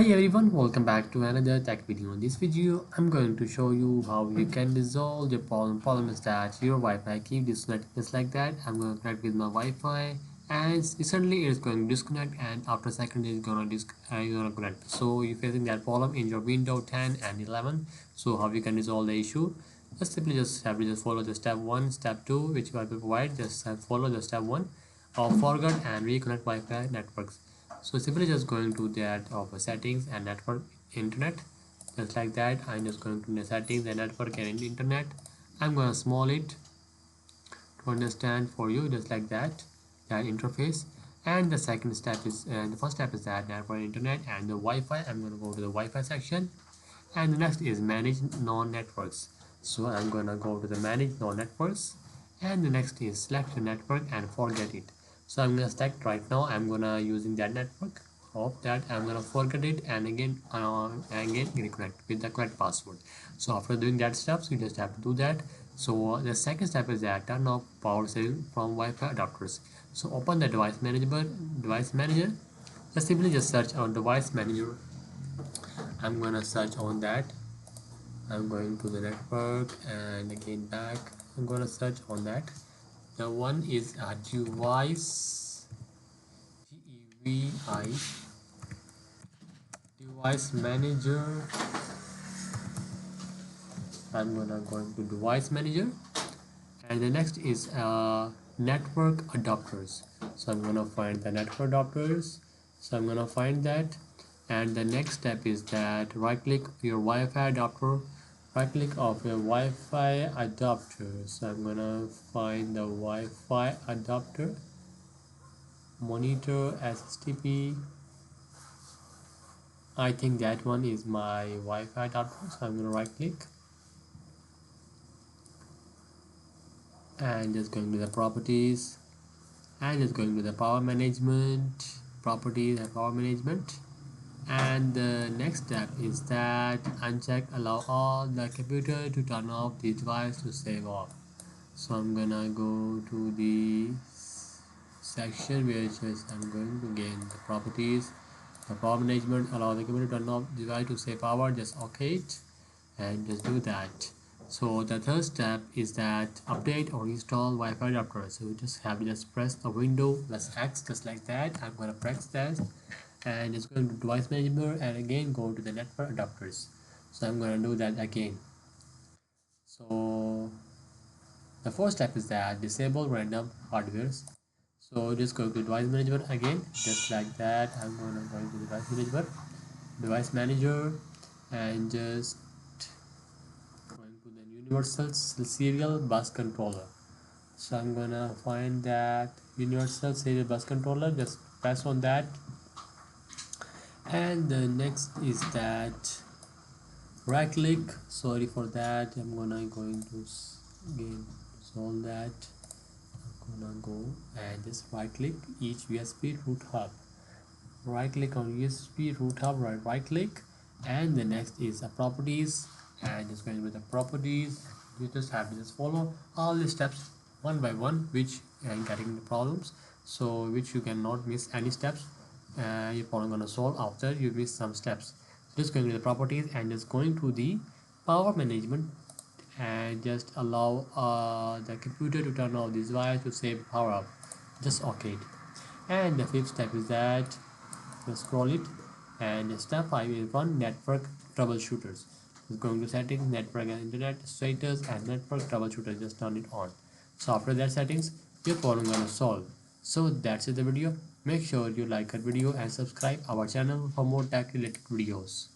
Hi everyone, welcome back to another tech video. In this video, I'm going to show you how you can resolve your problem. Problem is that your Wi-Fi keep disconnecting just like that. I'm going to connect with my Wi-Fi and suddenly it's going to disconnect and after a second it's gonna connect. So you're facing that problem in your Windows 10 and 11. So how you can resolve the issue? Just have to just follow the step 1, step 2 which Wi-Fi provide. Just follow the step 1 of forget and reconnect Wi-Fi networks. So simply just going to that of settings and network internet just like that. I'm just going to the settings and network and internet. I'm gonna small it to understand for you just like that interface. And the second step is the first step is that network internet and the Wi-Fi. I'm going to go to the Wi-Fi section, and the next is manage non-networks. So I'm gonna go to the manage non-networks, and the next is select the network and forget it. So I'm gonna select right now. I'm gonna using that network of that. I'm gonna forget it and again reconnect with the correct password. So after doing that steps, you just have to do that. So the second step is that turn off power saving from Wi-Fi adapters. So open the device manager. Just simply just search on device manager. I'm gonna search on that. I'm going to the network and again back. I'm gonna search on that. The one is a device, DEVI, device manager. I'm gonna go into device manager, and the next is network adapters. So I'm gonna find the network adapters. So I'm gonna find that, and the next step is that right click your Wi-Fi adapter, right click of your Wi-Fi adapter. So I'm gonna find the Wi-Fi adapter, monitor STP. I think that one is my Wi-Fi adapter. So I'm gonna right click and just going to the properties and just going to the power management, properties and power management. And the next step is that uncheck allow all the computer to turn off the device to save off. So I'm gonna go to the section where it says I'm going to gain the properties, the power management, allow the computer to turn off the device to save power. Just okay it and just do that. So the third step is that update or install Wi-Fi adapter. So you just have to just press the window plus X just like that. I'm gonna press that and it's going to device manager and again go to the network adapters. So I'm gonna do that again. So the first step is that disable random hardwares. So just go to device manager again just like that. I'm gonna go to device manager and just going to the universal serial bus controller. So I'm gonna find that universal serial bus controller, just press on that, and the next is that right click. Sorry for that, I'm going to again solve that. I'm gonna go and just right click each USB root hub, right click on USB root hub, right click, and the next is the properties and just going with the properties. You just have to just follow all the steps one by one which getting the problems, so which you cannot miss any steps. Your problem gonna solve after you miss some steps. Just going to the properties and just going to the power management and just allow the computer to turn off this device to save power up. Just okay. And the fifth step is that just scroll it, and step 5 is run network troubleshooters. Just going to settings, network and internet status, and network troubleshooter, just turn it on. So after that settings, your problem gonna solve. So that's it the video. Make sure you like our video and subscribe our channel for more tech related videos.